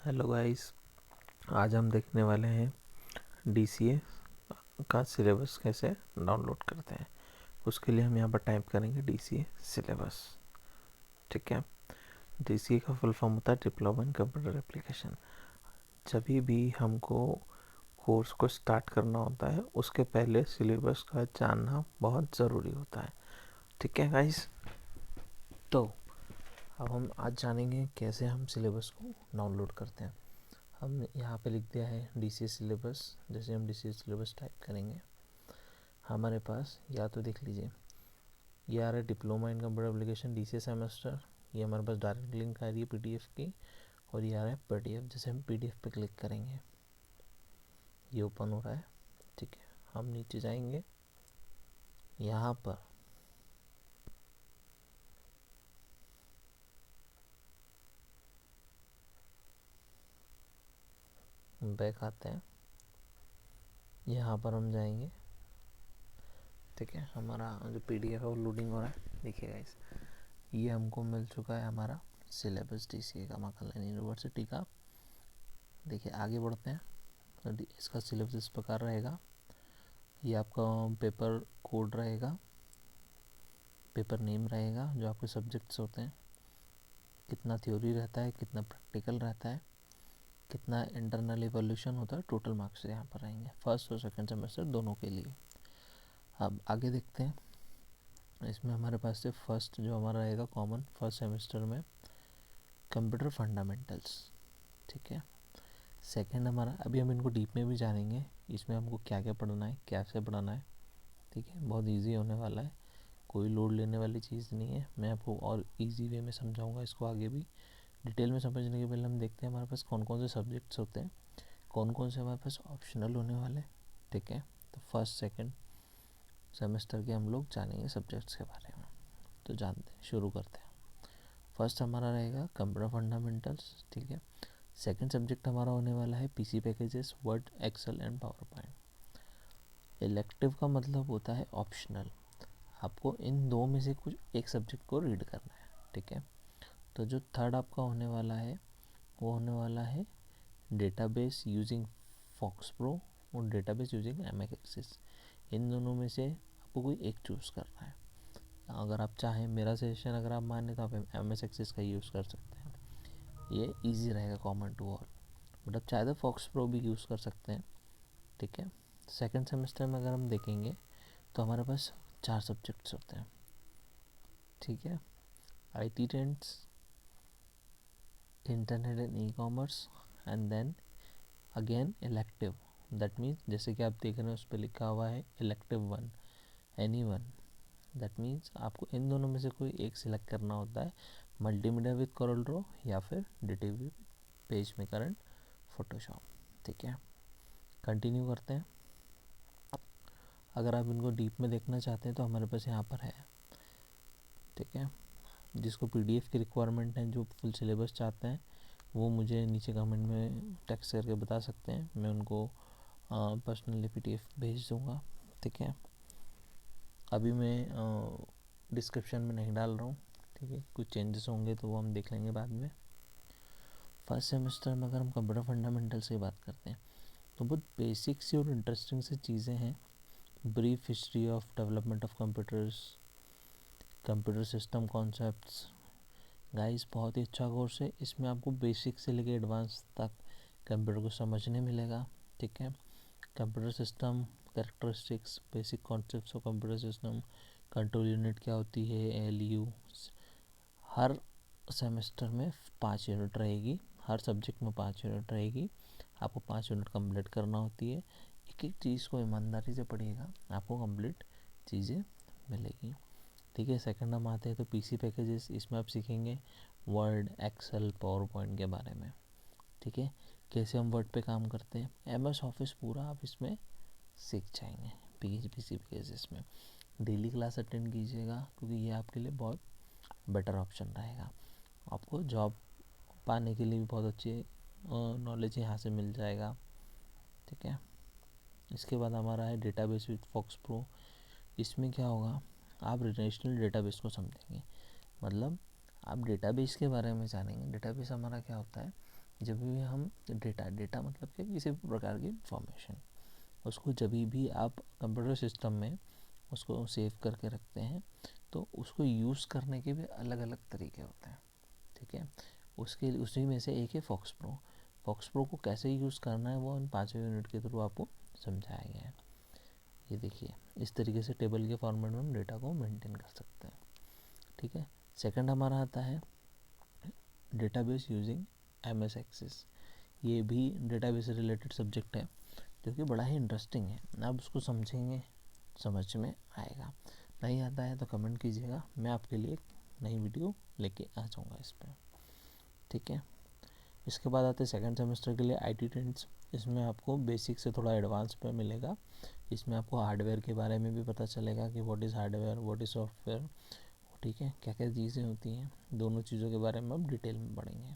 Hello guys, आज हम देखने वाले हैं डीसीए का सिलेबस कैसे डाउनलोड करते हैं। उसके लिए हम यहाँ पर टाइप करेंगे डीसीए सिलेबस। ठीक है। डीसीए का फुल फॉर्म होता है डिप्लोमा इन कंप्यूटर एप्लीकेशन। जब भी हमको कोर्स को स्टार्ट करना होता है उसके पहले सिलेबस का जानना बहुत ज़रूरी होता है। ठीक है गाइस, तो अब हम आज जानेंगे कैसे हम सिलेबस को डाउनलोड करते हैं। हमने यहाँ पे लिख दिया है डीसीए सिलेबस। जैसे हम डीसीए सिलेबस टाइप करेंगे हमारे पास या तो देख लीजिए ये आ रहा है diploma in computer application DCA semester. ये हमारे पास डायरेक्ट लिंक आ रही है पीडीएफ की, और ये आ रहा है पीडीएफ। जैसे हम पीडीएफ पे क्लिक करेंगे ये ओपन हो रहा है। ठीक है, हम नीचे जाएंगे, यहाँ पर बैक आते हैं, यहाँ पर हम जाएंगे। ठीक है, हमारा जो पीडीएफ है वो लोडिंग हो रहा है। देखिए गाइस, ये हमको मिल चुका है हमारा सिलेबस डीसीए का महाकाल यूनिवर्सिटी का। देखिए आगे बढ़ते हैं। तो इसका सिलेबस इस प्रकार रहेगा। ये आपका पेपर कोड रहेगा, पेपर नेम रहेगा, जो आपके सब्जेक्ट्स होते हैं, कितना थ्योरी रहता है, कितना प्रैक्टिकल रहता है, कितना इंटरनल इवोल्यूशन होता है, टोटल मार्क्स यहाँ पर रहेंगे फर्स्ट और सेकंड सेमेस्टर दोनों के लिए। अब आगे देखते हैं। इसमें हमारे पास से फर्स्ट जो हमारा रहेगा कॉमन फर्स्ट सेमेस्टर में कंप्यूटर फंडामेंटल्स। ठीक है। सेकंड हमारा, अभी हम इनको डीप में भी जानेंगे, इसमें हमको क्या क्या पढ़ना है, कैसे पढ़ना है। ठीक है, बहुत इजी होने वाला है, कोई लोड लेने वाली चीज़ नहीं है। मैं आपको और इजी वे में समझाऊंगा इसको। आगे भी डिटेल में समझने के पहले हम देखते हैं हमारे पास कौन कौन से सब्जेक्ट्स होते हैं, कौन कौन से हमारे पास ऑप्शनल होने वाले। ठीक है, तो फर्स्ट सेकंड सेमेस्टर के हम लोग जानेंगे सब्जेक्ट्स के बारे में। तो जानते हैं, शुरू करते हैं। फर्स्ट हमारा रहेगा कंप्यूटर फंडामेंटल्स। ठीक है। सेकंड सब्जेक्ट हमारा होने वाला है PC packages, Word, Excel and PowerPoint. Elective का मतलब होता है ऑप्शनल, आपको इन दो में से कुछ एक सब्जेक्ट को रीड करना है। ठीक है। तो जो थर्ड आपका होने वाला है वो होने वाला है डेटाबेस यूजिंग फॉक्स प्रो और डेटाबेस यूजिंग एमएस एक्सिस। इन दोनों में से आपको कोई एक चूज़ करना है। अगर आप चाहें, मेरा सजेशन अगर आप माने, तो आप एमएस एक्सिस का यूज़ कर सकते हैं, ये इजी रहेगा, कॉमन टू ऑल। बट आप चाहे तो फॉक्स प्रो भी यूज़ कर सकते हैं। ठीक है। सेकेंड सेमेस्टर में अगर हम देखेंगे तो हमारे पास 4 सब्जेक्ट्स होते हैं। ठीक है। IT trends, internet and ecommerce, and then again elective. That means जैसे कि आप देख रहे हैं उस पर लिखा हुआ है elective 1, any one. That means आपको इन दोनों में से कोई एक सिलेक्ट करना होता है, मल्टीमीडिया विद कोरल ड्रॉ या फिर detail with page maker and Photoshop. ठीक है, कंटिन्यू करते हैं। अगर आप इनको डीप में देखना चाहते हैं तो हमारे पास यहाँ पर है। ठीक है, जिसको पीडीएफ की रिक्वायरमेंट है, जो फुल सिलेबस चाहते हैं, वो मुझे नीचे कमेंट में टेक्स्ट करके बता सकते हैं, मैं उनको पर्सनली पीडीएफ भेज दूँगा। ठीक है, अभी मैं डिस्क्रिप्शन में नहीं डाल रहा हूँ। ठीक है, कुछ चेंजेस होंगे तो वो हम देख लेंगे बाद में। फर्स्ट सेमेस्टर में अगर हम कंप्यूटर फंडामेंटल्स की बात करते हैं तो बहुत बेसिक सी और इंटरेस्टिंग सी चीज़ें हैं। Brief history of development of computers, computer system concepts. Guys बहुत ही अच्छा कोर्स है, इसमें आपको बेसिक से लेकर एडवांस तक कंप्यूटर को समझने मिलेगा। ठीक है, computer system characteristics, basic concepts of computer system, control unit क्या होती है, एलयू। हर सेमेस्टर में 5 यूनिट रहेगी, हर सब्जेक्ट में 5 यूनिट रहेगी। आपको 5 यूनिट कंप्लीट करना होती है। एक एक चीज़ को ईमानदारी से पढ़िएगा, आपको कंप्लीट चीज़ें मिलेगी। ठीक है, सेकंड हम आते हैं तो पीसी पैकेजेस। इसमें आप सीखेंगे वर्ड, एक्सेल, पावर पॉइंट के बारे में। ठीक है, कैसे हम वर्ड पे काम करते हैं, एमएस ऑफिस पूरा आप इसमें सीख जाएंगे पीसी पैकेजेस में। डेली क्लास अटेंड कीजिएगा क्योंकि ये आपके लिए बहुत बेटर ऑप्शन रहेगा। आपको जॉब पाने के लिए भी बहुत अच्छी नॉलेज यहाँ से मिल जाएगा। ठीक है, इसके बाद हमारा है डेटाबेस विद फॉक्स प्रो। इसमें क्या होगा, आप रिलेशनल डेटाबेस को समझेंगे, मतलब आप डेटाबेस के बारे में जानेंगे। डेटाबेस हमारा क्या होता है, जब भी हम डेटा मतलब कि किसी भी प्रकार की इंफॉर्मेशन, उसको जब भी आप कंप्यूटर सिस्टम में उसको सेव करके रखते हैं तो उसको यूज़ करने के भी अलग अलग तरीके होते हैं, ठीक है। उसके उसी में से एक है फॉक्स प्रो। फॉक्स प्रो को कैसे यूज़ करना है वो इन 5 यूनिट के थ्रू आपको समझाया गया है। ये देखिए, इस तरीके से टेबल के फॉर्मेट में हम डेटा को मेंटेन कर सकते हैं, ठीक है। सेकंड हमारा आता है डेटाबेस यूजिंग MS एक्सेस। ये भी डेटाबेस से रिलेटेड सब्जेक्ट है जो कि बड़ा ही इंटरेस्टिंग है। आप उसको समझेंगे, समझ में आएगा। नहीं आता है तो कमेंट कीजिएगा, मैं आपके लिए एक नई वीडियो लेके आ जाऊँगा इस पर, ठीक है। इसके बाद आते हैं सेकंड सेमेस्टर के लिए IT ट्रेंड्स। इसमें आपको बेसिक से थोड़ा एडवांस पे मिलेगा। इसमें आपको हार्डवेयर के बारे में भी पता चलेगा कि what is hardware, what is software, ठीक है, क्या क्या चीज़ें होती हैं, दोनों चीज़ों के बारे में आप डिटेल में पढ़ेंगे।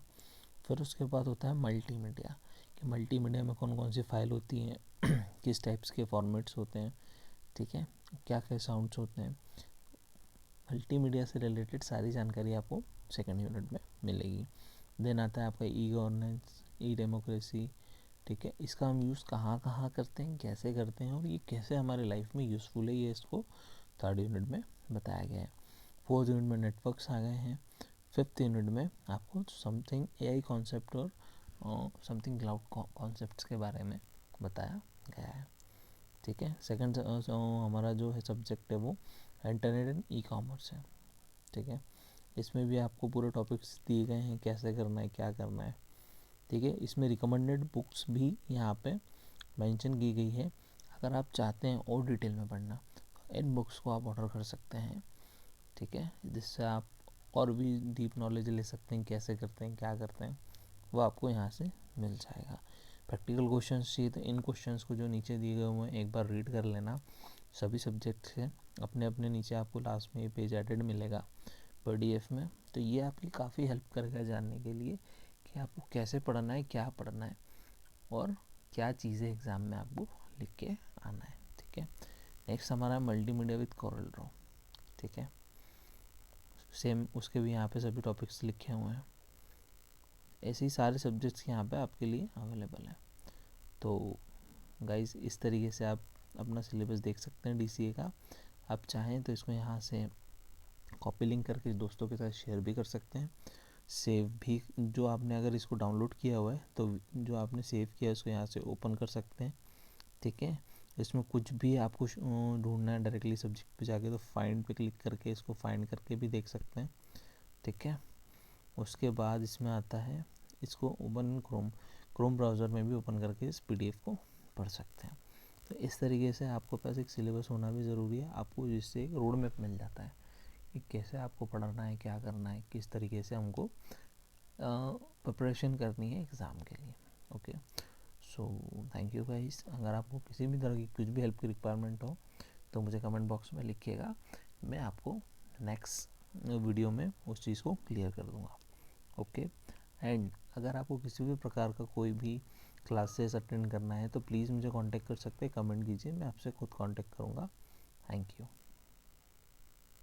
फिर उसके बाद होता है मल्टीमीडिया, कि मल्टीमीडिया में कौन कौन सी फाइल होती हैं, किस टाइप्स के फॉर्मेट्स होते हैं, ठीक है, क्या क्या साउंड्स होते हैं। मल्टीमीडिया से रिलेटेड सारी जानकारी आपको सेकंड यूनिट में मिलेगी। देन आता है आपका गवर्नेंस, डेमोक्रेसी, ठीक है। इसका हम यूज़ कहाँ कहाँ करते हैं, कैसे करते हैं और ये कैसे हमारे लाइफ में यूज़फुल है, ये इसको थर्ड यूनिट में बताया गया है। फोर्थ यूनिट में नेटवर्क्स आ गए हैं। फिफ्थ यूनिट में आपको समथिंग AI कॉन्सेप्ट और समथिंग क्लाउड कॉन्सेप्ट्स के बारे में बताया गया है, ठीक है। सेकंड हमारा जो है सब्जेक्ट है वो इंटरनेट एंड ई-कॉमर्स है, ठीक है। इसमें भी आपको पूरे टॉपिक्स दिए गए हैं, कैसे करना है, क्या करना है, ठीक है। इसमें रिकमेंडेड बुक्स भी यहाँ पे मेंशन की गई है। अगर आप चाहते हैं और डिटेल में पढ़ना, इन बुक्स को आप ऑर्डर कर सकते हैं, ठीक है, जिससे आप और भी डीप नॉलेज ले सकते हैं, कैसे करते हैं, क्या करते हैं, वो आपको यहाँ से मिल जाएगा। प्रैक्टिकल क्वेश्चंस चाहिए तो इन क्वेश्चंस को जो नीचे दिए गए हुए हैं एक बार रीड कर लेना। सभी सब्जेक्ट से अपने अपने नीचे आपको लास्ट में ये पेज एडेड मिलेगा PDF में, तो ये आपकी काफ़ी हेल्प करेगा जानने के लिए कि आपको कैसे पढ़ना है, क्या पढ़ना है और क्या चीज़ें एग्ज़ाम में आपको लिख के आना है, ठीक है। नेक्स्ट हमारा मल्टीमीडिया विद कोरल ड्रॉ, ठीक है। सेम उसके भी यहाँ पे सभी टॉपिक्स लिखे हुए हैं। ऐसे ही सारे सब्जेक्ट्स यहाँ पे आपके लिए अवेलेबल हैं। तो गाइस इस तरीके से आप अपना सिलेबस देख सकते हैं DCA का। आप चाहें तो इसको यहाँ से कॉपी लिंक करके दोस्तों के साथ शेयर भी कर सकते हैं। सेव भी, जो आपने अगर इसको डाउनलोड किया हुआ है तो जो आपने सेव किया है उसको यहाँ से ओपन कर सकते हैं, ठीक है। इसमें कुछ भी आपको ढूंढना है डायरेक्टली सब्जेक्ट पे जाके तो फाइंड पे क्लिक करके इसको फाइंड करके भी देख सकते हैं, ठीक है। उसके बाद इसमें आता है, इसको ओपन क्रोम ब्राउज़र में भी ओपन करके इस PDF को पढ़ सकते हैं। तो इस तरीके से आपको पास एक सिलेबस होना भी ज़रूरी है, आपको जिससे एक रोड मैप मिल जाता है कि कैसे आपको पढ़ना है, क्या करना है, किस तरीके से हमको प्रिपरेशन करनी है एग्ज़ाम के लिए। Okay, so thank you guys. अगर आपको किसी भी तरह की कुछ भी हेल्प की रिक्वायरमेंट हो तो मुझे कमेंट बॉक्स में लिखिएगा, मैं आपको नेक्स्ट वीडियो में उस चीज़ को क्लियर कर दूँगा। ओके, एंड अगर आपको किसी भी प्रकार का कोई भी क्लासेस अटेंड करना है तो प्लीज़ मुझे कांटेक्ट कर सकते हैं, कमेंट कीजिए, मैं आपसे खुद कांटेक्ट करूँगा। Thank you.